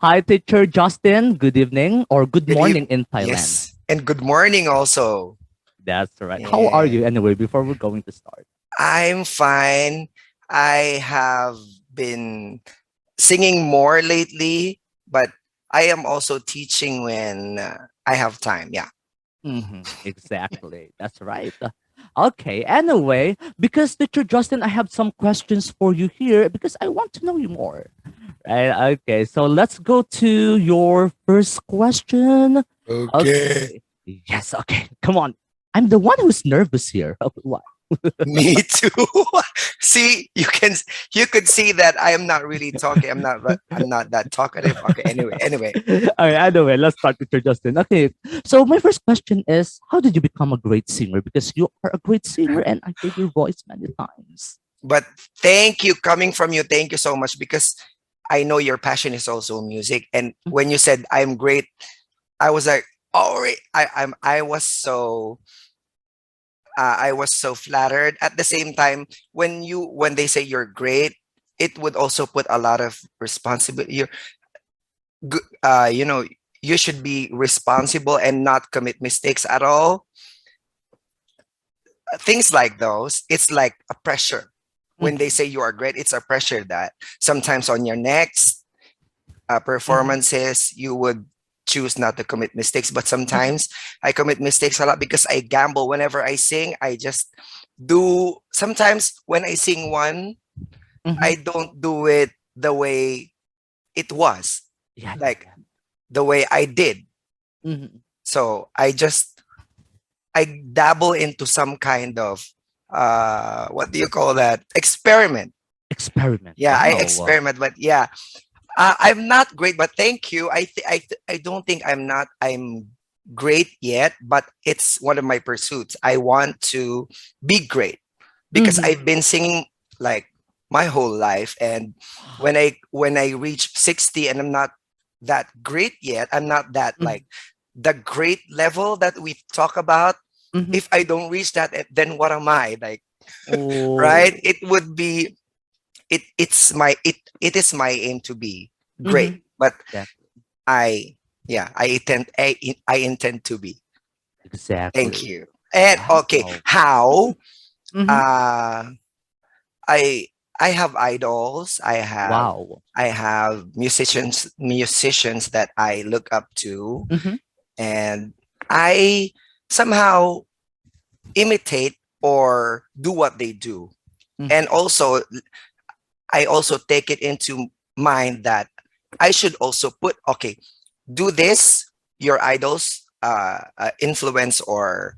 Hi, teacher Justin. Good evening or good Good eve- morning in Thailand. yes, and good morning also. That's right. How are Yeah, you anyway before we're going to start? I'm fine. I have been singing more lately, but I am also teaching when I have time. Yeah. Exactly. That's right. Okay. Anyway, because teacher Justin, I have some questions for you here because I want to know you more. Right. Okay. So let's go to your first question. Okay. Okay. Yes. Okay. Come on. I'm the one who's nervous here. Why? Me too. See, you could see that I am not really talking. I'm not that talkative. Okay. Anyway. All right, anyway, let's start with your Justin. Okay, so my first question is, how did you become a great singer? Because you are a great singer, and I heard your voice many times. But thank you coming from you. Thank you so much because I know your passion is also music. And when you said I'm great, I was like, oh, I was so flattered. At the same time, when they say you're great, it would also put a lot of responsibility. You know, you should be responsible and not commit mistakes at all. Things like those, it's like a pressure. When they Mhm, say you are great, it's a pressure that sometimes on your next mhm, performances you would choose not to commit mistakes, but mhm, sometimes I commit mistakes a lot because I gamble. Whenever I sing, I just do. Sometimes when I sing one, mhm. I don't do it the way it was, Yeah, yeah, like yeah. the way I did. Mhm. So I dabble into some kind of what do you call that, experiment. Experiment. Yeah, I Wow. experiment, but yeah, I'm not great, but thank you. I don't think I'm great yet, but it's one of my pursuits. I want to be great because Mhm. I've been singing like my whole life, and when I reach 60 and I'm not that great yet, I'm not that Mhm, like the great level that we talk about. mhm. If I don't reach that, then what am I like? Right? Oh. It would be it is my aim to be great, Mhm. but Exactly. I yeah, I intend to be. Thank Exactly. you. And okay, Wow. how Mhm. uh I I have idols. Wow. I have musicians that I look up to, Mhm, and I somehow imitate or do what they do. And mhm, also I also take it into mind that I should also put, okay, do this, your idols influence or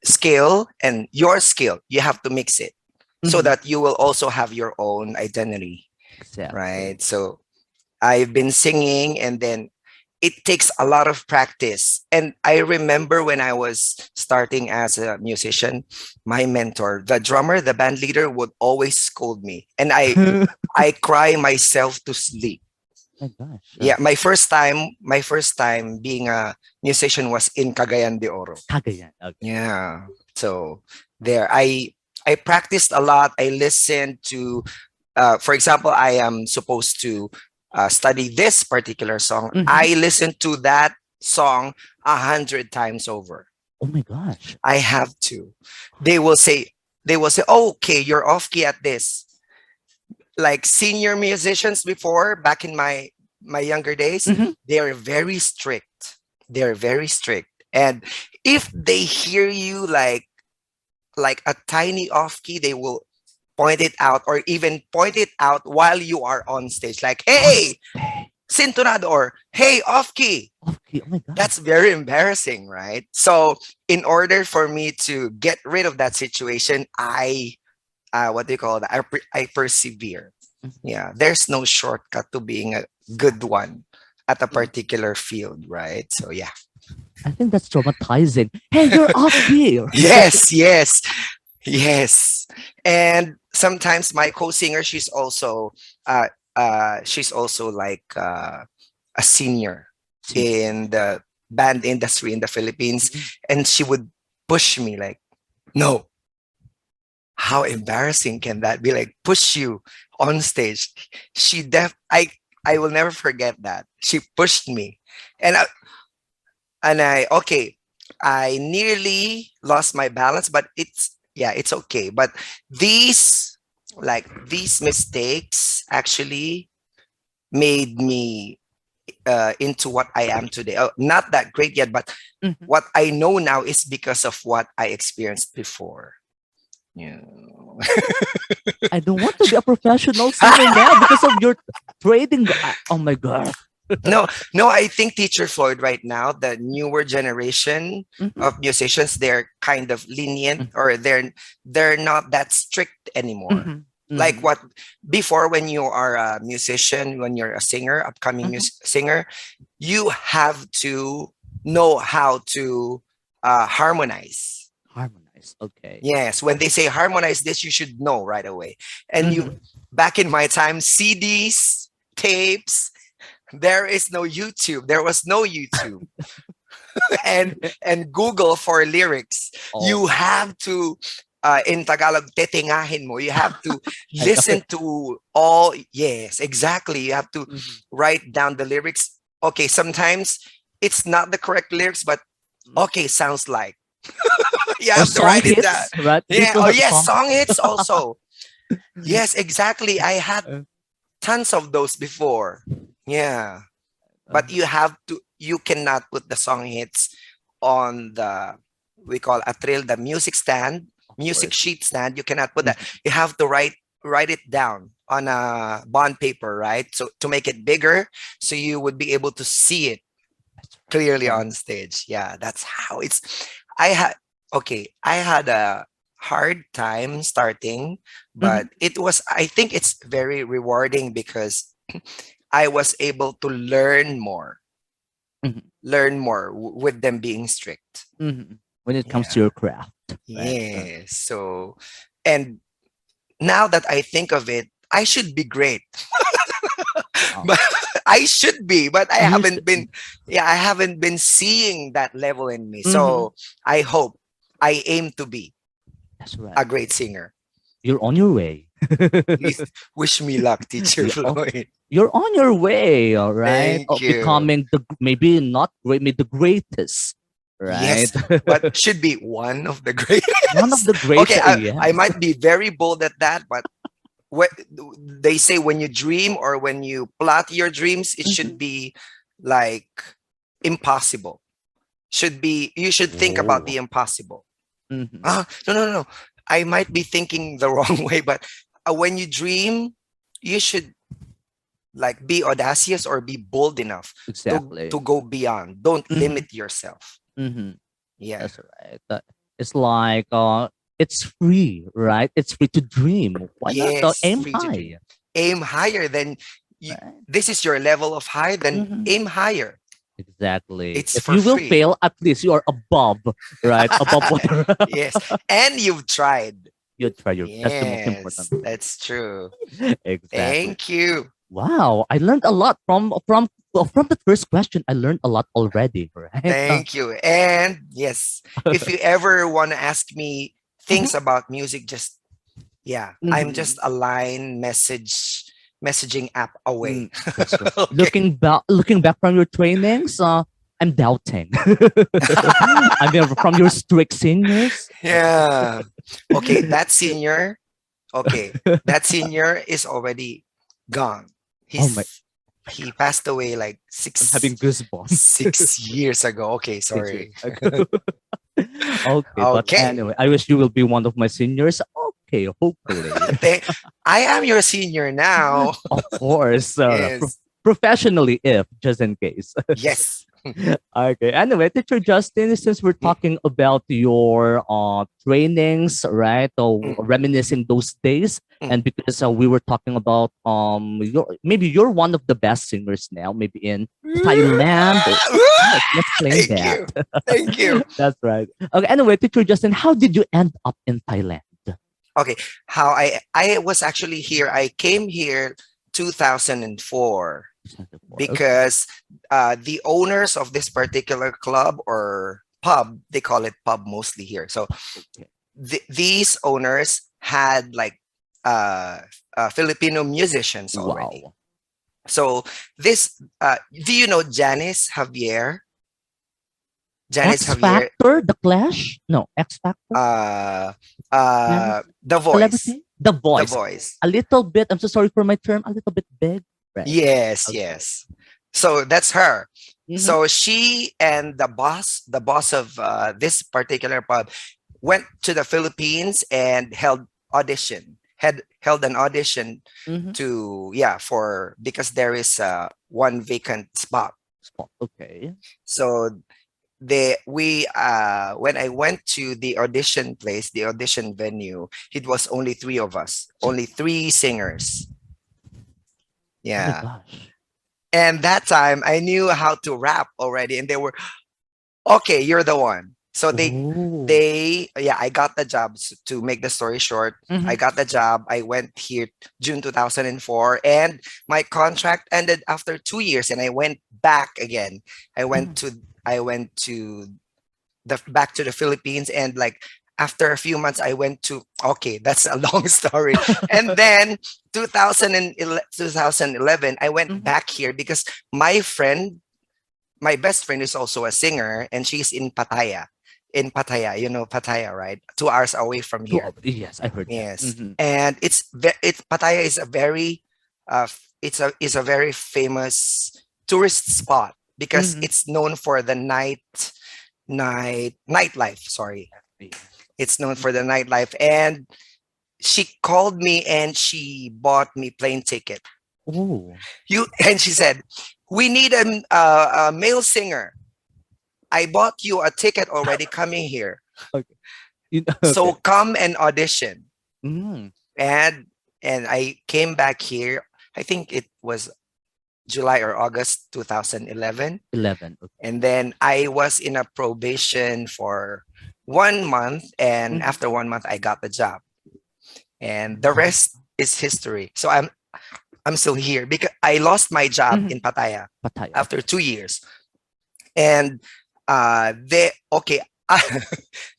skill, and your skill, you have to mix it so mhm. that you will also have your own identity, Exactly. right? So I've been singing, and then it takes a lot of practice. And I remember when I was starting as a musician, my mentor, the drummer, the band leader, would always scold me, and I cry myself to sleep. My gosh. Yeah, my first time being a musician was in Cagayan de Oro. Cagayan. Okay. Yeah. So there I practiced a lot. I listened to for example, I am supposed to study this particular song. Mhm. I listened to that song 100 times over. Oh my gosh. I have to. They will say, oh, okay, you're off key at this. Like senior musicians before, back in my younger days, Mhm. they are very strict. They're very strict. And if they hear you like a tiny off key, they will point it out, or even point it out while you are on stage. Like, On hey, stage. sintonado, or hey, off key. Okay. Oh my gosh. That's very embarrassing, right? So, in order for me to get rid of that situation, what do you call that? I persevere. Mhm. Yeah, there's no shortcut to being a good Exactly. one at a Mhm. particular field, right? So, yeah. I think that's traumatizing. Hey, you're off key. Yes, yes, yes. And sometimes my co-singer, uh, she's also like a senior Senior. in the band industry in the Philippines, Mhm. and she would push me like, "No, how embarrassing can that be? Like push you on stage." She def I I will never forget that. She pushed me. And okay, I nearly lost my balance, but it's okay. But these these mistakes actually made me into what I am today. Not that great yet, but Mhm. what I know now is because of what I experienced before. Yeah. I don't want to be a professional singer now because of your trading. Oh my god. No, no, I think Teacher Floyd right now, the newer generation Mhm, of musicians, they're kind of lenient, mhm, or they're not that strict anymore. mhm, Like mhm, what before, when you are a musician, when you're a singer, upcoming mhm. singer, you have to know how to harmonize. Harmonize. Okay. Yes, when they say harmonize this, you should know right away. And you, Mhm. back in my time, CDs, tapes, there is no YouTube. There was no YouTube and Google for lyrics. Oh, You have to in Tagalog tetingahin mo. You have to I know listen it. to all. Yes, exactly. You have to Mhm. write down the lyrics. Okay, sometimes it's not the correct lyrics, but Mm. okay, sounds like. You Or have to song write it down. hits, right? They Yeah. still Oh have yes, song. song hits also. Yes, exactly. I had Uh, tons of those before. Yeah. uh, But you cannot put the song hits on the, we call atril, the music stand, of music course. sheet stand. You cannot put that. Mhm. You have to write it down on a bond paper, right? So to make it bigger, so you would be able to see it That's right. clearly Yeah. on stage. Yeah, that's how it's. I had I had a hard time starting, Mhm, but it was, I think it's very rewarding because I was able to mhm, learn more with them being strict. mhm. When it comes to Yeah. your craft, right? Yes. So, and now that I think of it, I should be great, Wow. but I should be, but I You should. haven't been. Yeah, I haven't been seeing that level in me. Mhm. So I hope, I aim to be That's right. a great singer. You're on your way. Please wish me luck, Teacher Yeah, oh, Floyd. you're on your way, all right? Thank Of you. becoming maybe not great, maybe the greatest, right? Yes, but should be one of the One of greatest. the Okay, greatest, I yes. might be very bold at that, but what they say, when you dream or when you plot your dreams, it should Mhm. be like impossible. Should be, you should think about the Oh. impossible. Mhm. Ah, no, no, no. I might be thinking the wrong way, but when you dream, you should like be audacious or be bold enough Exactly. to go beyond. Don't Mhm. limit yourself. Mhm. Yeah. That's right. It's like it's free, right? It's free to dream. Why not Yes, aim free to dream. high, Aim higher than you. right? This is your level of high, then Mhm. aim higher. Exactly. It's If for you will free. fail, at least you are above, right? Above water. Yes. And you've tried. You try your. That's the most Yes, important. that's true. Exactly. Thank you. Wow, I learned a lot from the first question. I learned a lot already, right? Thank you. And yes, if you ever want to ask me Mhm, things about music, just, yeah, I'm just mhm. a messaging app away. That's right. Okay. Looking back from your trainings, I'm doubting. I mean, from your strict seniors. Yeah. Okay, that senior, okay, that senior is already gone. Oh my, my He God, passed away like I'm having goosebumps. 6 years ago. Okay, 6 years sorry. ago. Okay, but Okay. anyway, I wish you will be one of my seniors. Okay, hopefully. Th- I am your senior now. Of course, Yes. professionally, if just in case. Yes. Okay. Anyway, teacher Justin, since we're Mm, talking about your trainings, right? Or mm, reminiscing those days, mm. and because we were talking about maybe you're one of the best singers now, maybe in Thailand. Yes, let's claim Thank that. you. Thank you. That's right. Okay. Anyway, teacher Justin, how did you end up in Thailand? Okay. How I was actually here. I came here 2004 Okay. because the owners of this particular club or pub, they call it pub mostly here. So Okay. these owners had like uh, Filipino musicians already. Wow. So this, do you know Janice Javier? Janice X Javier, Factor, The Clash? No, X Factor, uh, Janice, The Voice, Celebrity, The The Voice. Voice. A little bit. I'm so sorry for my term. A little bit big, right? Yes, Okay. yes. So that's her. Mm-hmm. So she and the boss of this particular pub, went to the Philippines and had held an audition Mm-hmm. to, yeah, for, because there is one vacant spot. Spot. Okay. So we when I went to the audition place, the audition venue, it was only three of us, only three singers. Oh my Yeah. gosh. And that time I knew how to rap already, and they were, okay, you're the one. So Oh. yeah, I got the job. To make the story short, Mm-hmm. I got the job. I went here June 2004, and my contract ended after 2 years, and I went back again. I Mm-hmm. went to I went to the back to the Philippines, and like after a few months I went to, okay, that's a long story. And then 2011 I went Mm-hmm. back here because my best friend is also a singer, and she's in Pattaya. In Pattaya, you know Pattaya, right? 2 hours away from here. Yes, I heard that. Yes, Mm-hmm. and it's Pattaya is a very it's a very famous tourist spot because Mm-hmm. it's known for the nightlife. Sorry, Yeah. it's known for the nightlife. And she called me and she bought me plane ticket. Oh. You and she said, "We need a male singer. I bought you a ticket already coming here. Okay. So Okay. come and audition." Mm. And I came back here. I think it was July or August 2011. 11. Okay. And then I was in a probation for 1 month. And Mm-hmm. after 1 month, I got the job. And the rest is history. So I'm still here because I lost my job Mm-hmm. in Pattaya Pattaya. after Okay. 2 years. And they okay.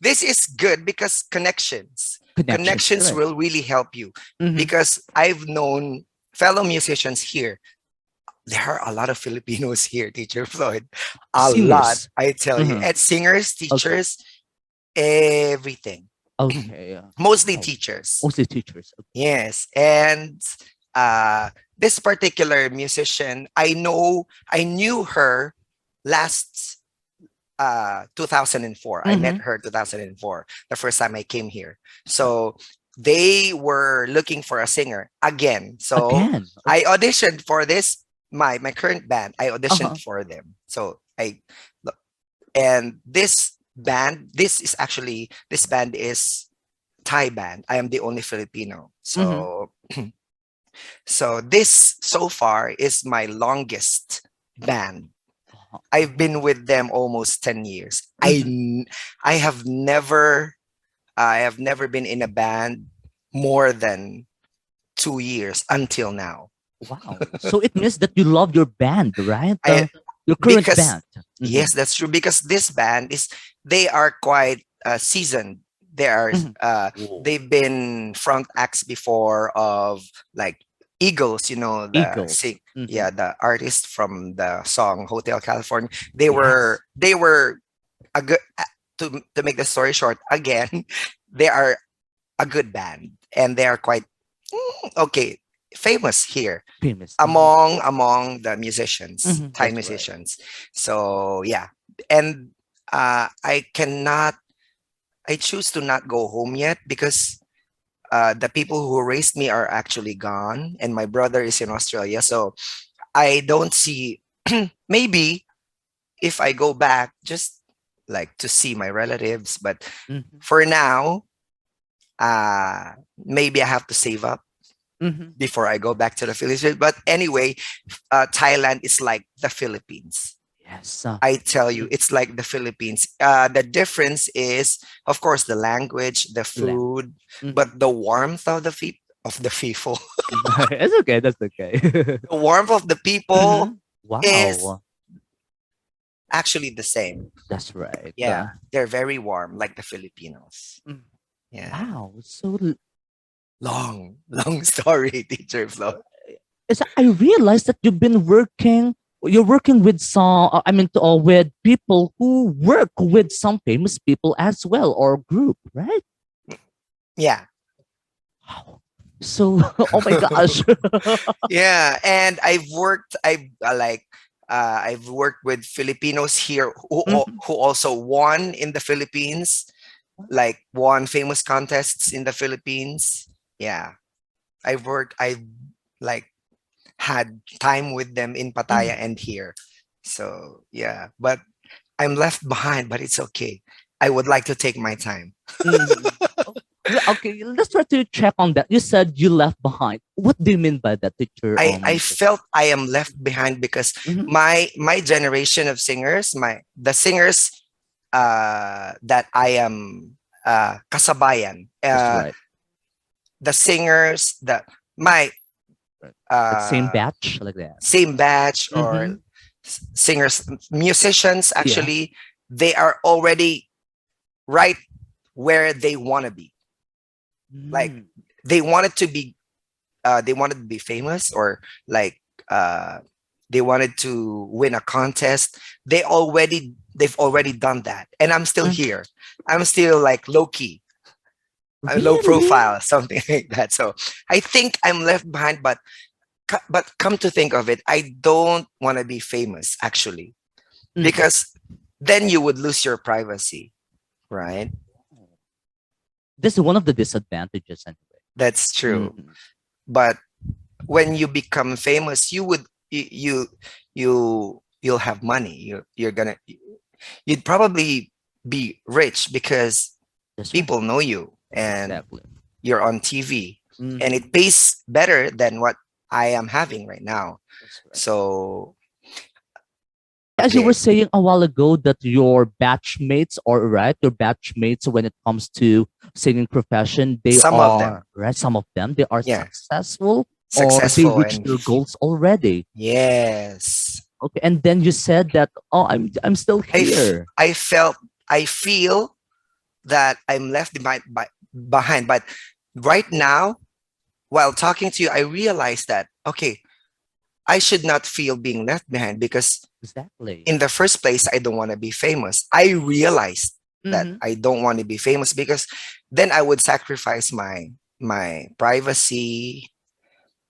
This is good because Connections. connections Right. will really help you, Mm-hmm. because I've known fellow musicians here. There are a lot of Filipinos here, Teacher Floyd. A lot, Singers. I tell you. Mm-hmm. And singers, Okay. teachers, everything. Okay. Mostly Oh, teachers. mostly teachers. Yes. And uh, this particular musician, I knew her last 2004. I met Mm-hmm. her 2004, the first time I came here. So they were looking for a singer again. So Again. I auditioned for this, my current band. I Uh-huh. auditioned for them. So and this band is Thai band. I am the only Filipino. Mm-hmm. So this so far is my longest band. Uh-huh. I've been with them almost 10 years. Mm-hmm. I have never been in a band more than 2 years until now. Wow. So it means that you love your band, right? I Your current because band. Mm-hmm. Yes, that's true, because this band is they are quite seasoned. They are Mm-hmm. Oh, they've been front acts before of, like, Eagles, Eagles. Mm-hmm. yeah, the artist from the song Hotel California. They were Yes. a good to make the story short again, they are a good band, and they are quite okay, famous here Famous. Mm-hmm. among the musicians, Mm-hmm. Thai That's right. musicians. So yeah, and I choose to not go home yet because the people who raised me are actually gone, and my brother is in Australia. So I don't see, maybe if I go back, just like to see my relatives, but Mm-hmm. for now, maybe I have to save up Mm-hmm. before I go back to the Philippines. But anyway, Thailand is like the Philippines. Yes. I tell you, Mm, it's like the Philippines. The difference is, of course, the language, the language. food, but Mm-hmm. the warmth of the people, It's okay. That's okay. the warmth of the people Mm-hmm. is Wow. actually the same. That's right. Yeah, they're very warm, like the Filipinos. Mm. Yeah, Wow. long, long story, Teacher Flo. is I realized that you're working with some, with people who work with some famous people as well, or group, right? Yeah. Wow. So, oh my gosh. Yeah, and I've worked with Filipinos here Mhm. who also won in the Philippines, like won famous contests in the Philippines. Yeah, I've like had time with them in Pattaya Mhm. and here. So yeah, but I'm left behind, but it's okay. I would like to take my time. Mhm. Oh, okay, let's try to check on that. You said you left behind. What do you mean by that, teacher? I felt I am left behind because Mhm. my generation of singers, the singers that I am kasabayan, That's right. the singers that my Right. Like same uh, batch, like that. same batch or Mm-hmm. singers, musicians, Yeah. actually, they are already right where they want to be. Like Mm. they wanted to be, they wanted to be famous, or like uh, they wanted to win a contest. They've already done that, and I'm still Mm. here. I'm still like low key, low Really? profile, something like that. So I think I'm left behind. But come to think of it, I don't want to be famous actually, Mm. because then you would lose your privacy, right? This is one of the disadvantages anyway. That's true. Mhm. But when you become famous, you'll have money. You'd probably be rich because That's right. people know you and Exactly. you're on TV, and Hmm. it pays better than what I am having right now. That's right. So As you were again, saying a while ago, that your batchmates, or right, your batchmates, when it comes to singing profession, they some of are them, right. Some of them, they are yeah, successful, or they successful reached and their goals already. yes, Okay, and then you said that, oh, I'm still here. I felt, I feel that I'm left behind. But right now, while talking to you, I realized that, okay, I should not feel being left behind, because Exactly. in the first place, I don't want to be famous. I realized that Mm-hmm. I don't want to be famous, because then I would sacrifice my privacy,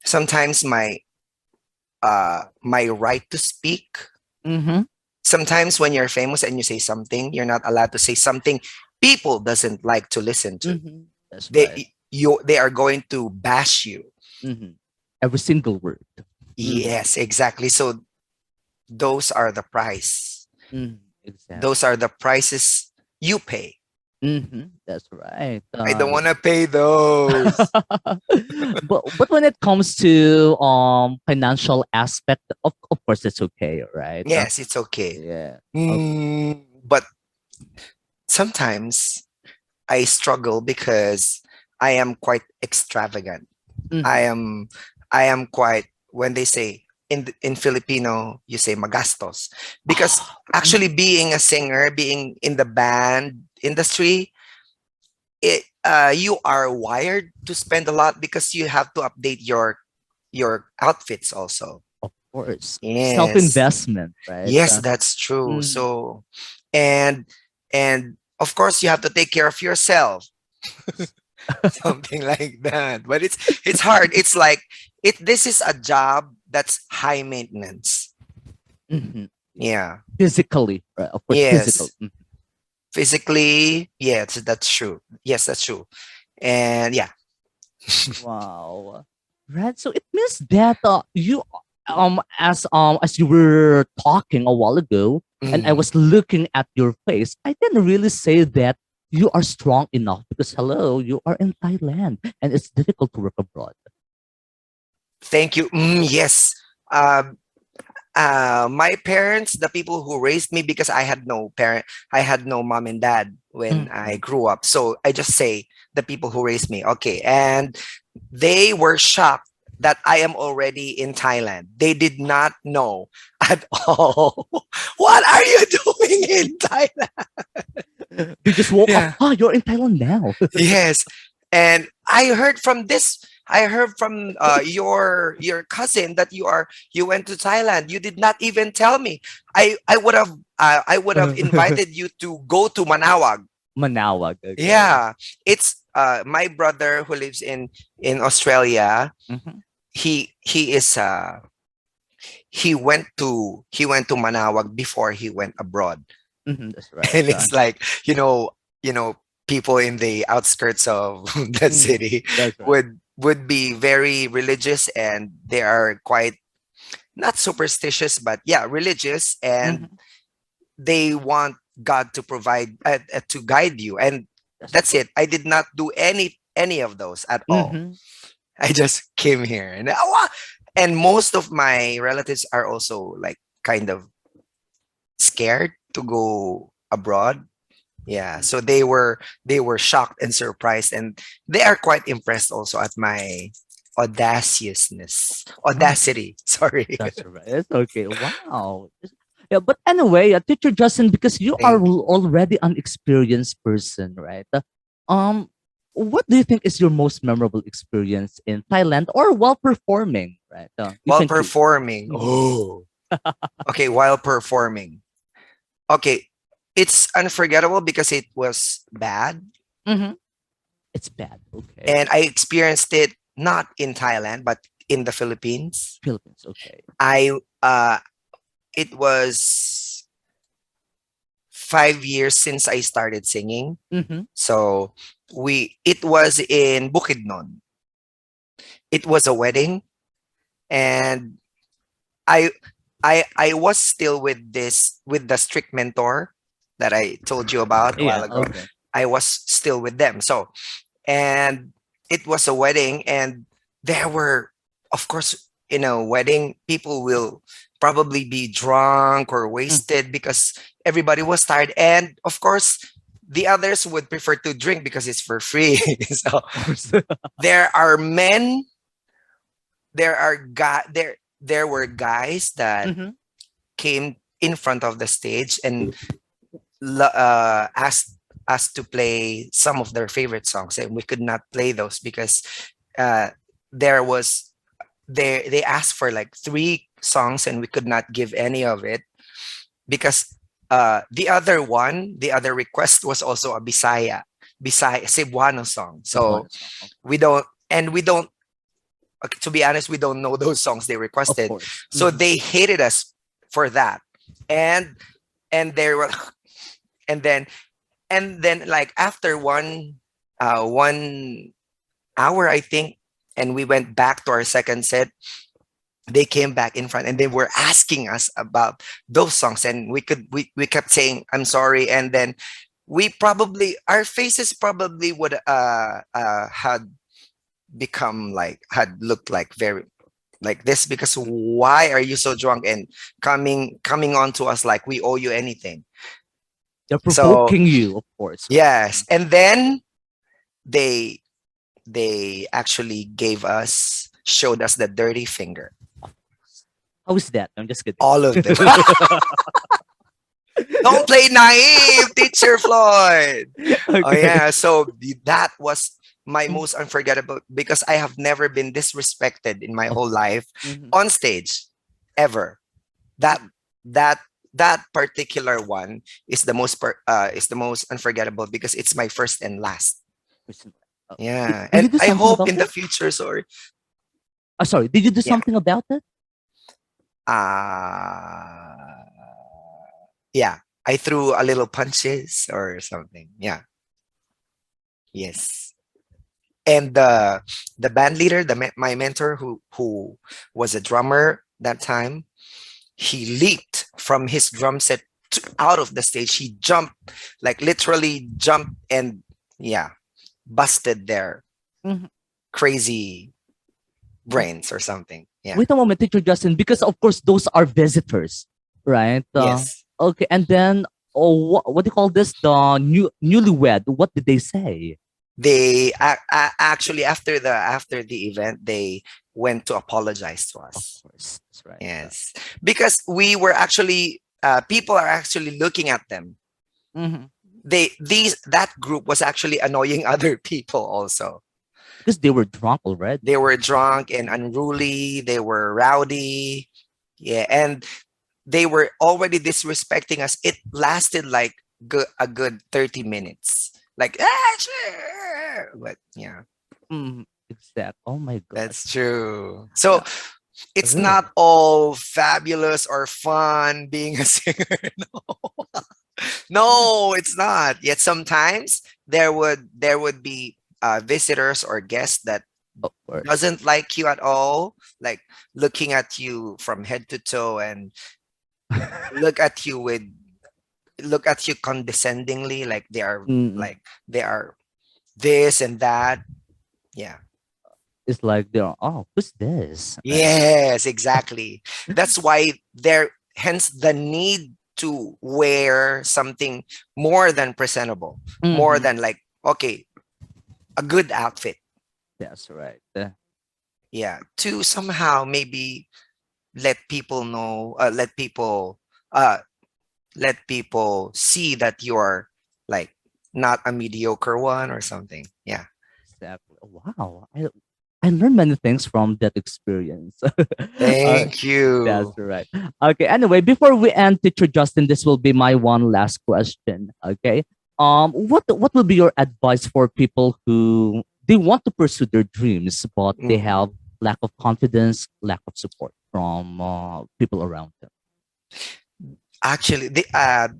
sometimes my right to speak. Mm-hmm. Sometimes when you're famous and you say something, you're not allowed to say something people doesn't like to listen to. Mm-hmm. That's right. They are going to bash you. Mm-hmm. Every single word. Mm-hmm. Yes, exactly. So those are the price. Mm-hmm. Those Exactly. are the prices you pay. Mm-hmm. That's right. I don't want to pay those. But when it comes to financial aspect, of course it's okay, right? Yes, it's okay. Yeah. Okay. But sometimes I struggle because I am quite extravagant. I Mm-hmm. am I am quite, when they say in Filipino, you say magastos, because actually Mhm. being a singer, being in the band industry, you are wired to spend a lot because you have to update your outfits also. Of course, self Yes, investment, right? yes, that's true. Mhm. So, and and of course you have to take care of yourself, something like that. But it's hard. It's like this is a job that's high maintenance. Mhm. Yeah. Physically, right? Of course, physical. Yes. Physically, yes, that's true. Yes, that's true. And yeah. Wow. Right. So it means that you as you were talking a while ago, and I Mm. was looking at your face, I can really say that you are strong enough, because hello, you are in Thailand and it's difficult to work abroad. Thank you. Yes. Um, my parents, the people who raised me, because I had no mom and dad when I Mhm. grew up. So I just say the people who raised me. Okay. And they were shocked that I am already in Thailand. They did not know at all. What are you doing in Thailand? They just woke up. Yeah. Ah, you're in Thailand now. Yes. And I heard from this. I heard from your cousin that you went to Thailand. You did not even tell me. I would have invited you to go to Manawag. Manawag. Okay. Yeah, it's my brother who lives in Australia. Mm-hmm. He is he went to Manawag before he went abroad. Mm-hmm. That's right. And it's like, you know people in the outskirts of the Mm, city that's right. would be very religious, and they are quite not superstitious, but yeah, religious, and Mm-hmm. they want God to provide to guide you, and That's that's true. it. I did not do any of those at all. Mm-hmm. I just came here, and most of my relatives are also like kind of scared to go abroad. Yeah, so they were shocked and surprised, and they are quite impressed also at my Oh, audacity. Sorry. that's right. It's okay. Wow. Yeah, but anyway, Teacher Justin, because you are Thank you. already an experienced person, right? Um, what do you think is your most memorable experience in Thailand or while performing, right? You While can choose. performing. Mm-hmm. Oh, okay. While performing. Okay, it's unforgettable because it was bad, Mm-hmm. It's bad. Okay. and I experienced it not in Thailand but in the Philippines. Philippines. Okay. I it was 5 years since I started singing. Mm-hmm. So it was in Bukidnon. It was a wedding, and I I was still with the strict mentor that I told you about a while Yeah. ago. Okay. I was still with them. So, and it was a wedding, and there were, of course, in a wedding people will probably be drunk or Mm, wasted because everybody was tired, and of course the others would prefer to drink because it's for free. So of course. there are men, there were guys that Mm-hmm. came in front of the stage and asked us to play some of their favorite songs, and we could not play those because uh, there was they asked for like three songs, and we could not give any of it because the other request was also a Bisaya Cebuano song. So Cebuano song. Okay. we don't, to be honest, we don't know those songs they Of requested. course. So Mm-hmm. they hated us for that. And they were and then like after 1 hour, I think, and we went back to our second set, they came back in front and they were asking us about those songs, and we kept saying I'm sorry, and then we probably our faces probably would had become like had looked like very like this because why are you so drunk and coming on to us like we owe you anything. They're So provoking you, of course, right? yes, and then they actually showed us the dirty finger, How is that? I'm just kidding. all of them. Don't play naive, teacher Floyd. Oh Okay. yeah, so that was my Mm-hmm. most unforgettable because I have never been disrespected in my Of whole course. life Mm-hmm. on stage ever. That that that particular one is the most unforgettable because it's my first and last. Oh, Yeah, did and you do I something hope about in the it? future. Sorry. Sorry. Did you do Yeah. something about it? Uh yeah. I threw a little punches or something. Yeah. Yes. And the band leader, my mentor who was a drummer that time, he leaped from his drum set out of the stage. He jumped, like literally jumped, and yeah, busted their Mhm. crazy Oh, brains or something. Yeah. wait a moment, Teacher Justin, because of course those are visitors, right? Yes. Okay, and then what do you call this? The newlywed. What did they say? They actually after the event they went to apologize to Of us. course, that's right. Yes, because we were actually people are actually looking at them. Mhm. That group was actually annoying other people also. because they were drunk already. They were drunk and unruly. They were rowdy. Yeah, and they were already disrespecting us. It lasted like a good 30 minutes. Like, ah, sure. But yeah, Exact. Oh my gosh. that's true. So Yeah, it's really. not all fabulous or fun being a singer. No, no, it's not. Yet sometimes there would be visitors or guests that Of course. doesn't like you at all, like looking at you from head to toe and look at you with look at you condescendingly, like Mm, like they are this and that. Yeah. it's like they're, oh, who's this? Right. Yes, exactly. That's why there hence the need to wear something more than presentable, more Mm-hmm. than like, okay, a good outfit. That's right. Yeah, to somehow maybe let people know, uh let people see that you're like not a mediocre one or something. Yeah. Exactly. Wow. I learned many things from that experience. uh, Thank that's you. right. Okay. Anyway, before we end, Teacher Justin, this will be my one last question. Okay. What will be your advice for people who they want to pursue their dreams, but they have Mhm. lack of confidence, lack of support from people around them? Actually,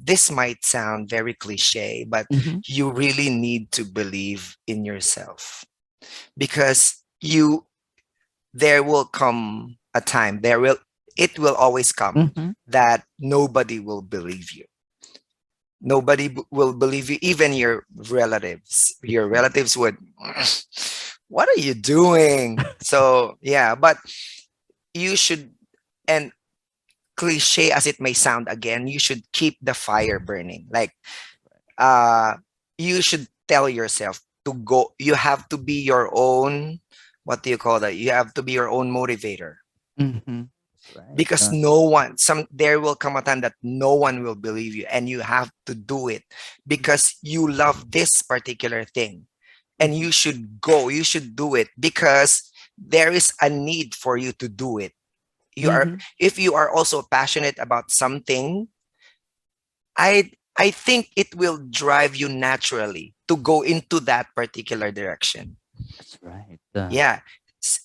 this might sound very cliche, but Mm-hmm. you really need to believe in yourself because there will come a time, it will always come Mm-hmm. that nobody will believe you. Nobody will believe you, even your relatives. Your Exactly. relatives would, what are you doing? So, yeah, but you should, and cliche as it may sound again, you should keep the fire burning. Like, uh, you should tell yourself to go, you have to be your own, what do you call that? You have to be your own motivator Mm-hmm. That's right. because no one there will come a time that no one will believe you and you have to do it because you love this particular thing and Mm-hmm. you should do it because there is a need for you to do it. You are Mm-hmm. If you are also passionate about something, I think it will drive you naturally to go into that particular direction. That's right. Yeah.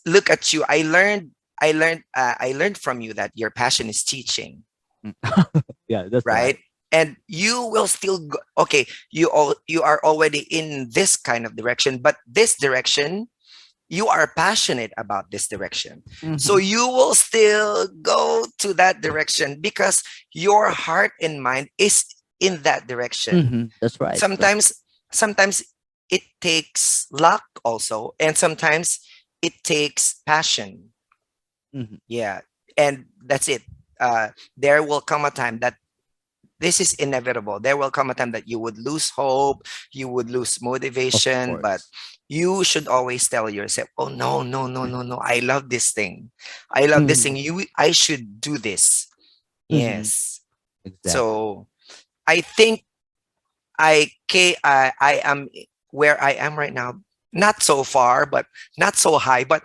Look at you. I learned from you that your passion is teaching, Mm. Yeah, that's right? right. And you will still go, okay, you are already in this kind of direction, but this direction, you are passionate about this direction. So Mm-hmm. you will still go to that direction because your heart and mind is in that direction. Mm-hmm. That's right. Sometimes it takes luck also, and sometimes it takes passion. Mm-hmm. Yeah, and that's it. There will come a time that this is inevitable. There will come a time that you would lose hope, you would lose Of motivation, but course. you should always tell yourself, "Oh no, no, no, no, no! I love this thing. I love this Mm-hmm. thing. I should do this." Mm-hmm. Yes. Exactly. So I think I am where I am right now. Not so far, but not so high, but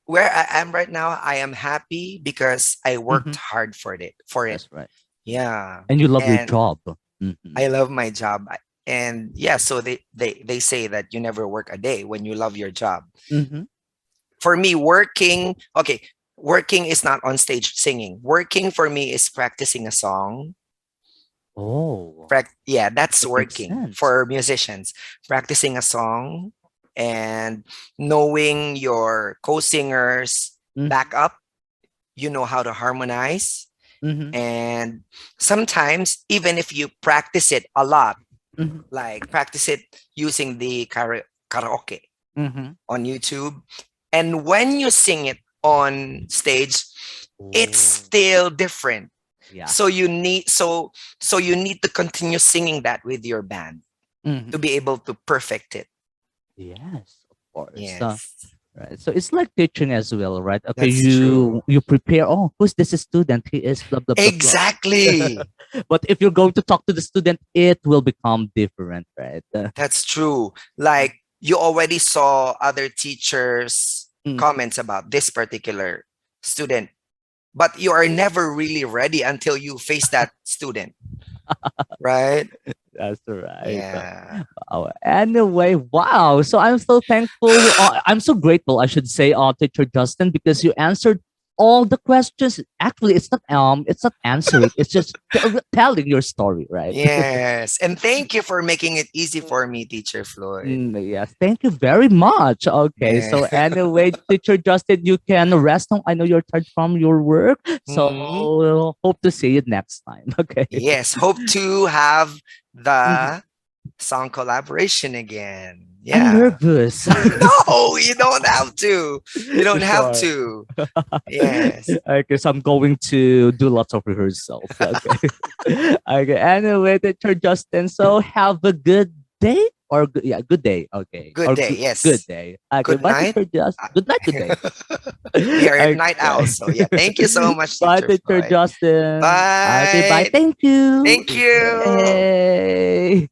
where I am right now, I am happy because I Mm-hmm. worked hard for it. For it, That's right. yeah, And you love your and job. Mm-hmm. I love my job. And yeah, so they say that you never work a day when you love your job. Mm-hmm. For me, working is not on stage singing. Working for me is practicing a song. Oh, Yeah, that's that makes working sense. for musicians. Practicing a song and knowing your co-singers Mm-hmm. back up, you know how to harmonize. Mm-hmm. And sometimes, even if you practice it a lot, Mm-hmm. like practice it using the karaoke Mm-hmm. on YouTube, and when you sing it on stage, it's Oh, still different. yeah. So you need to continue singing that with your band to Mm-hmm. be able to perfect it. Yes, of course. Yes, Right. So it's like teaching as well, right? Okay, that's you true. you prepare. Oh, who's this student? He is blah blah blah blah. Exactly. But if you're going to talk to the student, it will become different, right? That's true. Like you already saw other teachers' Mm, comments about this particular student, but you are never really ready until you face that student, right? that's right. Yeah. Wow. Anyway, wow. So I'm so thankful. I'm so grateful, I should say, Teacher Justin, because you answered all the questions. Actually, it's not answering. It's just telling your story, right? Yes. And thank you for making it easy for me, Teacher Floyd. Yes, thank you very much. Okay, Yeah. so anyway, Teacher Justin, you can rest now. I know you're tired from your work, so Mhm. hope to see you next time. Okay. Yes. Hope to have Mhm. the song collaboration again. I'm Yeah. nervous. No, you don't have to. You don't have Sure. to. Yes. Okay, so I'm going to do lots of rehearsals. Okay. Okay. Anyway, Teacher Justin, so have a good day or yeah, good day. Okay, Good or day. good Yes. day. Okay, Good bye, night. Teacher Justin. Good night. Good day. We are at night Okay. owls. So yeah. Thank you so much, Bye, Teacher Teacher Floyd. Justin. Okay, bye. Bye. Thank you. Thank you. Yay.